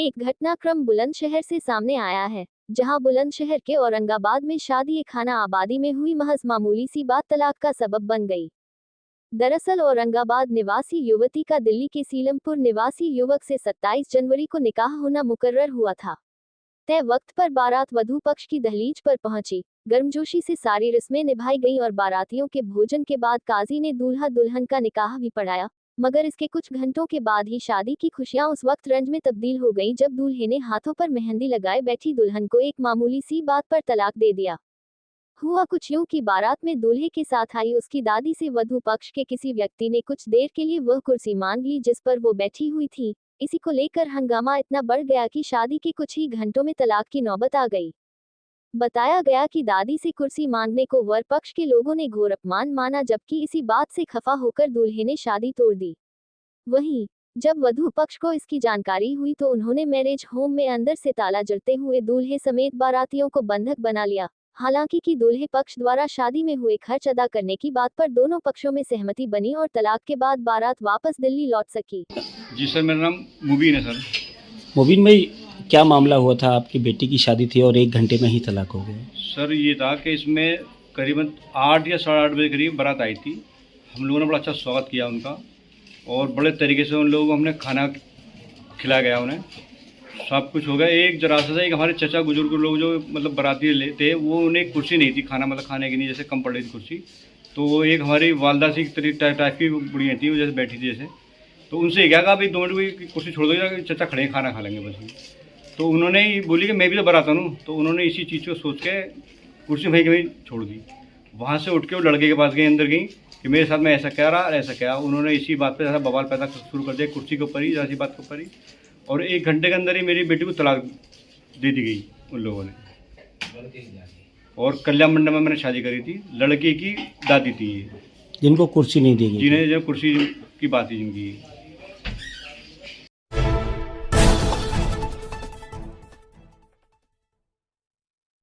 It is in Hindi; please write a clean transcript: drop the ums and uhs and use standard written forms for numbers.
एक घटनाक्रम बुलंदशहर से सामने आया है, जहां बुलंदशहर के औरंगाबाद में शादी खाना आबादी में हुई महज मामूली सी बात तलाक का सबब बन गई। दरअसल औरंगाबाद निवासी युवती का दिल्ली के सीलमपुर निवासी युवक से 27 जनवरी को निकाह होना मुकर्रर हुआ था। तय वक्त पर बारात वधू पक्ष की दहलीज पर पहुंची, गर्मजोशी से सारी रस्में निभाई गईं और बारातियों के भोजन के बाद काजी ने दूल्हा दुल्हन का निकाह भी पढ़ाया। मगर इसके कुछ घंटों के बाद ही शादी की खुशियां उस वक्त रंज में तब्दील हो गईं जब दूल्हे ने हाथों पर मेहंदी लगाए बैठी दुल्हन को एक मामूली सी बात पर तलाक दे दिया। हुआ कुछ यूं कि बारात में दूल्हे के साथ आई उसकी दादी से वधू पक्ष के किसी व्यक्ति ने कुछ देर के लिए वह कुर्सी मांग ली जिस पर वो बैठी हुई थी। इसी को लेकर हंगामा इतना बढ़ गया कि शादी के कुछ ही घंटों में तलाक की नौबत आ गई। बताया गया कि दादी से कुर्सी मांगने को वर पक्ष के लोगों ने घोर अपमान माना, जबकि इसी बात से खफा होकर दूल्हे ने शादी तोड़ दी। वहीं जब वधू पक्ष को इसकी जानकारी हुई तो उन्होंने मैरिज होम में अंदर से ताला जड़ते हुए दूल्हे समेत बारातियों को बंधक बना लिया। हालांकि कि दूल्हे पक्ष द्वारा शादी में हुए खर्च अदा करने की बात पर दोनों पक्षों में सहमति बनी और तलाक के बाद बारात वापस दिल्ली लौट सकी। जी सर, मेरा नाम मुबीन है सर। मुबीन भाई, क्या मामला हुआ था? आपकी बेटी की शादी थी और 1 घंटे में ही तलाक हो गया। सर ये था कि इसमें करीबन 8 या 8:30 बजे करीब बारात आई थी। हम लोगों ने बड़ा अच्छा स्वागत किया उनका और बड़े तरीके से उन लोगों को हमने खाना खिलाया गया, उन्हें सब कुछ हो गया। एक जरा सा एक हमारे चचा बुजुर्ग लोग जो मतलब बाराती थे, वो उन्हें कुर्सी नहीं थी खाना मतलब खाने की नहीं, जैसे कम पड़ रही थी कुर्सी, तो वो एक हमारी वालदा सी टाइप की बुढ़िया थी, वो जैसे बैठी थी जैसे, तो उनसे क्या कहा, अभी 2 मिनट की कुर्सी छोड़ दो, चचा खड़े खाना खा लेंगे बस। तो उन्होंने बोली कि मैं भी तो बारात हूँ, तो उन्होंने इसी चीज़ को सोच के कुर्सी वहीं कहीं छोड़ दी। वहाँ से उठ के वो लड़के के पास गई, अंदर गई कि मेरे साथ में ऐसा कह रहा और ऐसा क्या। उन्होंने इसी बात पे ज़्यादा बवाल पैदा शुरू कर दिया कुर्सी के ऊपर ही, ऐसी बात के ऊपर ही, और 1 घंटे के अंदर ही मेरी बेटी को तलाक दे दी गई उन लोगों ने। और कल्याण मंडप में मैंने शादी करी थी, लड़के की दादी थी ये, जिनको कुर्सी नहीं दी गई, जिन्हें जो कुर्सी की बात थी जिनकी।